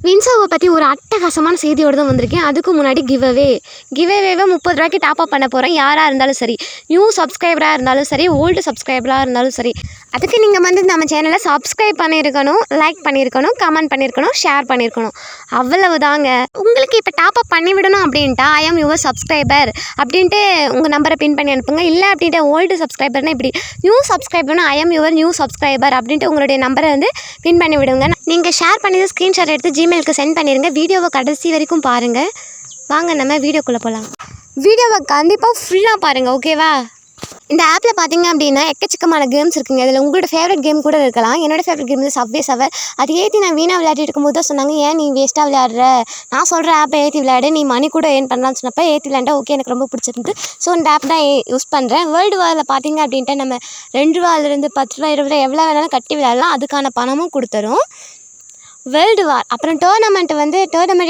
வின்சோவை பற்றி ஒரு அட்டகாசமான செய்தியோடு தான் வந்திருக்கேன். அதுக்கு முன்னாடி கிவ்அவேவை 30 ரூபாய்க்கு டாப்அப் பண்ண போகிறேன். யாராக இருந்தாலும் சரி, நியூ சப்ஸ்கிரைபராக இருந்தாலும் சரி, ஓல்டு சப்ஸ்கிரைபராக இருந்தாலும் சரி, அதுக்கு நீங்கள் வந்து நம்ம சேனலை சப்ஸ்கிரைப் பண்ணியிருக்கணும், லைக் பண்ணியிருக்கணும், கமெண்ட் பண்ணியிருக்கணும், ஷேர் பண்ணியிருக்கணும். அவ்வளவு தாங்க. உங்களுக்கு இப்போ டாப்அப் பண்ணிவிடணும் அப்படின்ட்டா ஐ ஆம் யுவர் சப்ஸ்கிரைபர் அப்படின்ட்டு உங்கள் நம்பரை பின் பண்ணி அனுப்புங்க. இல்லை அப்படின்ட்டு ஓல்டு சப்ஸ்கிரைபர்னால் இப்படி new சப்ஸ்கிரைபர்னா I am your new subscriber அப்படின்ட்டு உங்களுடைய நம்பரை வந்து பின் பண்ணி விடுங்க. நீங்கள் ஷேர் பண்ணி ஸ்க்ரீன்ஷாட் எடுத்து ஜிமெயிலுக்கு சென்ட் பண்ணிடுங்க. வீடியோவை கடைசி வரைக்கும் பாருங்கள். வாங்க நம்ம வீடியோக்குள்ளே போகலாம். வீடியோவை கண்டிப்பாக ஃபுல்லாக பாருங்கள், ஓகேவா? இந்த ஆப்பில் பார்த்தீங்க அப்படின்னா எக்கச்சக்கமான கேம்ஸ் இருக்குங்க. அதில் உங்களோட ஃபேவரட் கேம் கூட இருக்கலாம். என்னோடய ஃபேவரட் கேம் வந்து சப்வே சர்ஃபர். அது ஏற்றி நான் வீணாக விளையாடிட்டு இருக்கும்போது தான் சொன்னாங்க, ஏன் நீ வேஸ்ட்டாக விளையாடுற, நான் சொல்கிற ஆப்பை ஏற்றி விளையாடு, நீ மணி கூட ஏர்ன் பண்ணலான்னு சொன்னப்போ ஏற்றி விளையாண்டா ஓகே, எனக்கு ரொம்ப பிடிச்சிருந்து. ஸோ இந்த ஆப் தான் யூஸ் பண்ணுறேன். வேர்ல்டு வாரில் பார்த்தீங்க அப்படின்ட்டு நம்ம 2 ரூபாயிலிருந்து 10 ரூபா 20 ரூபா எவ்வளோ வேணாலும் கட்டி விளையாடலாம். அதுக்கான பணமும் கொடுத்துரும். வேர்ல்டு வார் அப்புறம் டோர்னமெண்ட்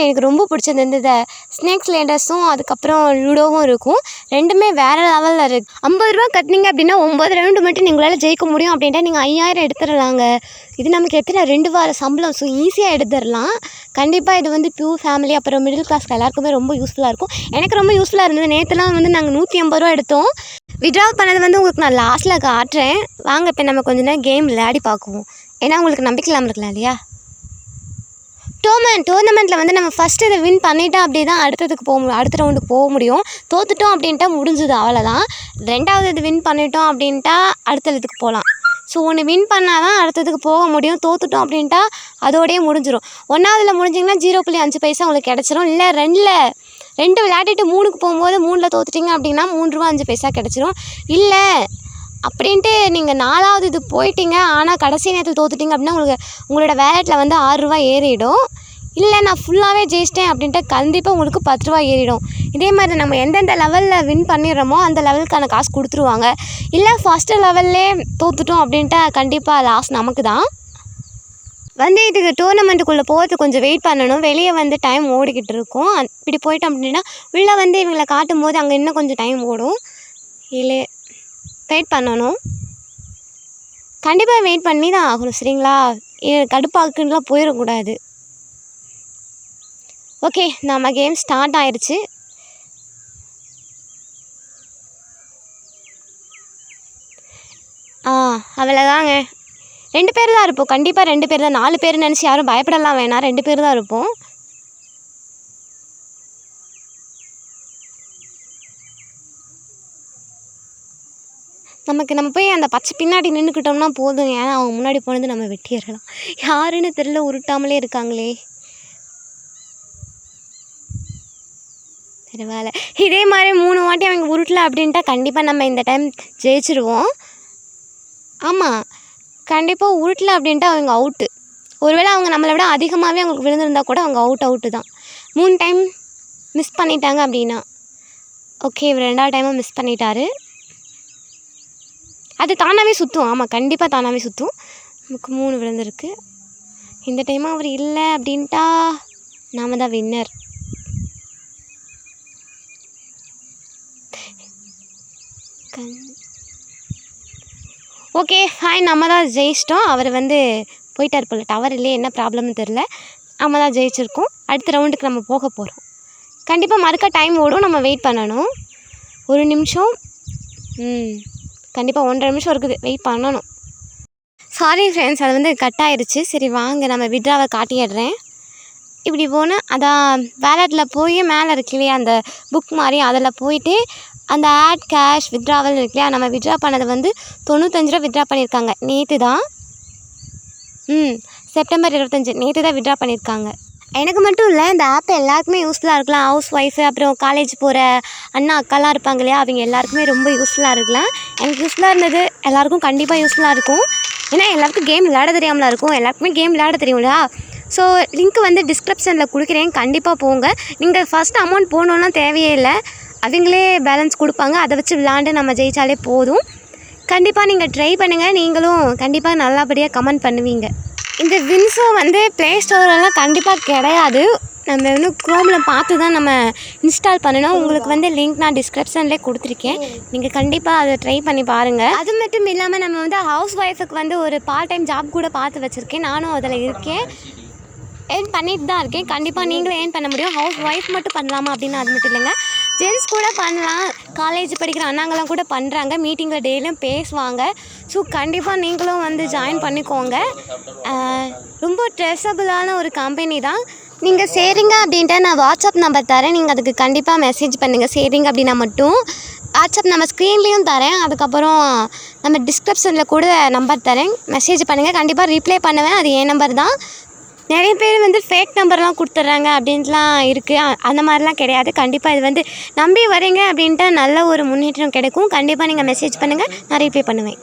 எனக்கு ரொம்ப பிடிச்சது. இந்த ஸ்னேக்ஸ் லேண்டர்ஸும் அதுக்கப்புறம் லுடோவும் இருக்கும். ரெண்டுமே வேறு லெவலில் இருக்குது. 50 ரூபா கட்டினீங்க அப்படின்னா 9 ரவுண்டு மட்டும் நீங்களால் ஜெயிக்க முடியும். அப்படின்ட்டு நீங்கள் 5000 எடுத்துடலாங்க. இது நமக்கு எத்தனை 2 வார சம்பளம். ஸோ ஈஸியாக எடுத்துடலாம். கண்டிப்பாக இது வந்து பியூர் ஃபேமிலி அப்புறம் மிடில் கிளாஸ்க்கு எல்லாருக்குமே ரொம்ப யூஸ்ஃபுல்லாக இருக்கும். எனக்கு ரொம்ப யூஸ்ஃபுல்லாக இருந்தது. நேற்றுலாம் வந்து நாங்கள் 150 ரூபா எடுத்தோம். வித்ட்ரா பண்ணது வந்து உங்களுக்கு நான் லாஸ்ட்டில் காட்டுறேன். வாங்க இப்போ நம்ம கொஞ்ச நேரம் கேம் விளையாடி பார்க்குவோம். ஏன்னா உங்களுக்கு நம்பிக்கை இல்லாமல் இருக்கலாம் இல்லையா? டோர்னமெண்ட்டில் வந்து நம்ம ஃபஸ்ட்டு இதை வின் பண்ணிட்டோம் அப்படி தான் அடுத்த ரவுண்டுக்கு போக முடியும். தோத்துட்டோம் அப்படின்ட்டா முடிஞ்சுது, அவ்வளோதான். 2வது இது வின் பண்ணிட்டோம் அப்படின்ட்டா அடுத்த இதுக்கு போகலாம். ஸோ ஒன்று வின் பண்ணால் தான் அடுத்ததுக்கு போக முடியும். தோத்துட்டோம் அப்படின்ட்டா அதோடய முடிஞ்சிடும். 1வதில் முடிஞ்சிங்கன்னா 0.5 பைசா உங்களுக்கு கிடச்சிரும். இல்லை 2 விளையாடிட்டு 3க்கு போகும்போது 3ல் தோத்துட்டிங்க அப்படின்னா 3 ரூபா 5 பைசா கிடச்சிரும். இல்லை அப்படின்ட்டு நீங்கள் 4வது இது போயிட்டீங்க ஆனால் கடைசி நேரத்தில் தோத்துட்டிங்க அப்படின்னா உங்களோட வேலெட்டில் வந்து 6 ரூபா ஏறிடும். இல்லை நான் ஃபுல்லாகவே ஜெயிச்சிட்டேன் அப்படின்ட்டு கண்டிப்பாக உங்களுக்கு 10 ரூபா ஏறிடும். இதே மாதிரி நம்ம எந்தெந்த லெவலில் வின் பண்ணிடுறோமோ அந்த லெவலுக்கான காசு கொடுத்துருவாங்க. இல்லை ஃபஸ்ட்டு லெவல்லே தோத்துட்டோம் அப்படின்ட்டு கண்டிப்பாக லாஸ் நமக்கு தான். வந்து இதுக்கு டோர்னமெண்ட்டுக்குள்ளே போகிறது கொஞ்சம் வெயிட் பண்ணணும். வெளியே வந்து டைம் ஓடிக்கிட்டு இருக்கும். இப்படி போயிட்டோம் அப்படின்னா உள்ளே வந்து இவங்களை காட்டும் போது அங்கே இன்னும் கொஞ்சம் டைம் ஓடும். இல்லை வெயிட் பண்ணணும். கண்டிப்பாக வெயிட் பண்ணி தான் ஆகணும், சரிங்களா? கடுப்பாக்குன்னுலாம் போயிடக்கூடாது. ஓகே, நம்ம கேம் ஸ்டார்ட் ஆயிடுச்சு. அவ்வளோதாங்க. 2 பேர் தான் இருப்போம். கண்டிப்பாக 2 பேர் தான். 4 பேர் நினச்சி யாரும் பயப்படலாம் வேணாம். 2 பேர் தான் இருப்போம். நம்ம போய் அந்த பச்சை பின்னாடி நின்றுக்கிட்டோம்னா போதும். ஏன்னா அவங்க முன்னாடி போனது நம்ம வெட்டிடலாம். யாருன்னு தெரியல, உருட்டாமலே இருக்காங்களே. பரவாயில்ல. இதே மாதிரி 3 வாட்டி அவங்க உருட்டல அப்படின்ட்டா கண்டிப்பாக நம்ம இந்த டைம் ஜெயிச்சிருவோம். ஆமாம், கண்டிப்பாக உருட்டல அப்படின்ட்டு அவங்க அவுட்டு. ஒருவேளை அவங்க நம்மளை விட அதிகமாகவே அவங்களுக்கு விழுந்திருந்தா கூட அவங்க அவுட்டு தான். 3 டைம் மிஸ் பண்ணிட்டாங்க அப்படின்னா ஓகே, இவர் 2வது டைமும் மிஸ் பண்ணிட்டாரு. அது தானாகவே சுற்றும். ஆமாம், கண்டிப்பாக தானாகவே சுற்றும். நமக்கு 3 விழுந்திருக்கு. இந்த டைமும் அவர் இல்லை அப்படின்ட்டா நாம் தான் வின்னர். ஓகே ஃபைன், நம்ம தான் ஜெயிச்சிட்டோம். அவர் வந்து போயிட்டார் போல், டவர் இல்லையே, என்ன ப்ராப்ளம்னு தெரில. நம்ம தான் ஜெயிச்சிருக்கோம். அடுத்த ரவுண்டுக்கு நம்ம போக போகிறோம். கண்டிப்பாக மறுக்க டைம் ஓடும், நம்ம வெயிட் பண்ணணும். 1 நிமிஷம். கண்டிப்பாக 1.5 நிமிஷம் இருக்குது, வெயிட் பண்ணணும். சாரி ஃப்ரெண்ட்ஸ், அது வந்து கட் ஆயிடுச்சு. சரி வாங்க நம்ம வித்ட்ராவை காட்டிடுறேன். இப்படி போனால் அதான் வேலெட்டில் போய் மேலே இருக்கு இல்லையா அந்த புக் மாதிரி, அதில் போயிட்டு அந்த ஆட் கேஷ் வித்ட்ராவல் இருக்கு இல்லையா, நம்ம வித்ட்ரா பண்ணது வந்து 95 ரூபா வித்ட்ரா பண்ணியிருக்காங்க. நேற்று தான் செப்டம்பர் 25 நேற்று தான் வித்ட்ரா பண்ணியிருக்காங்க. எனக்கு மட்டும் இல்லை, இந்த ஆப் எல்லாருக்குமே யூஸ்ஃபுல்லாக இருக்கலாம். ஹவுஸ் ஒய்ஃபு அப்புறம் காலேஜ் போகிற அண்ணா அக்காலாம் இருப்பாங்க இல்லையா, அவங்க எல்லாருக்குமே ரொம்ப யூஸ்ஃபுல்லாக இருக்கலாம். எனக்கு யூஸ்ஃபுல்லாக இருந்தது, எல்லாேருக்கும் கண்டிப்பாக யூஸ்ஃபுல்லாக இருக்கும். ஏன்னா எல்லாருக்கும் கேம் விளையாட தெரியாமலாம் இருக்கும். எல்லாருக்குமே கேம் விளையாட தெரியும் இல்லையா? ஸோ லிங்க் வந்து டிஸ்கிரிப்ஷனில் கொடுக்குறேன், கண்டிப்பாக போங்க. நீங்கள் ஃபஸ்ட்டு அமௌண்ட் போடணுன்னா தேவையே இல்லை, அவங்களே பேலன்ஸ் கொடுப்பாங்க. அதை வச்சு விளாண்டு நம்ம ஜெயித்தாலே போதும். கண்டிப்பாக நீங்கள் ட்ரை பண்ணுங்கள். நீங்களும் கண்டிப்பாக நல்லபடியாக கமெண்ட் பண்ணுவீங்க. இந்த வின்சோ வந்து ப்ளே ஸ்டோரெல்லாம் கண்டிப்பாக கிடையாது. நம்ம இன்னும் க்ரோமில் பார்த்து தான் நம்ம இன்ஸ்டால் பண்ணணும். உங்களுக்கு வந்து லிங்க் நான் டிஸ்கிரிப்ஷன்லேயே கொடுத்துருக்கேன். நீங்கள் கண்டிப்பாக அதை ட்ரை பண்ணி பாருங்கள். அது மட்டும் இல்லாமல் நம்ம வந்து ஹவுஸ் ஒய்ஃபுக்கு வந்து ஒரு பார்ட் டைம் ஜாப் கூட பார்த்து வச்சுருக்கேன். நானும் அதில் இருக்கேன். ஏர்ன் பண்ணிட்டு தான் இருக்கேன். கண்டிப்பாக நீங்களும் ஏர்ன் பண்ண முடியும். ஹவுஸ் ஒய்ஃப் மட்டும் பண்ணலாமா அப்படின்னு அது மட்டும் இல்லைங்க, ஜென்ஸ் கூட பண்ணலாம். காலேஜ் படிக்கிற அண்ணாங்களாம் கூட பண்ணுறாங்க, மீட்டிங்கில் டெய்லியும் பேசுவாங்க. ஸோ கண்டிப்பாக நீங்களும் வந்து ஜாயின் பண்ணிக்கோங்க. ரொம்ப ட்ரெஸ்ஸபிளான ஒரு கம்பெனி தான். நீங்கள் சேரிங்க அப்படின்ட்டு நான் வாட்ஸ்அப் நம்பர் தரேன், நீங்கள் அதுக்கு கண்டிப்பாக மெசேஜ் பண்ணுங்கள். சேரிங்க அப்படின்னா மட்டும் வாட்ஸ்அப் நம்பர் ஸ்க்ரீன்லேயும் தரேன், அதுக்கப்புறம் நம்ம டிஸ்கிரிப்ஷனில் கூட நம்பர் தரேன், மெசேஜ் பண்ணுங்கள். கண்டிப்பாக ரிப்ளை பண்ணுவேன். அது என் நம்பர் தான். நிறைய பேர் வந்து ஃபேக் நம்பர்லாம் கொடுத்துட்றாங்க அப்படின்ட்டுலாம் இருக்குது. அந்த மாதிரிலாம் கிடையாது. கண்டிப்பாக இது வந்து நம்பி வரீங்க அப்படின்ட்டு நல்ல ஒரு முன்னேற்றம் கிடைக்கும். கண்டிப்பாக நீங்கள் மெசேஜ் பண்ணுங்கள், நான் ரிப்ளை பண்ணுவேன்.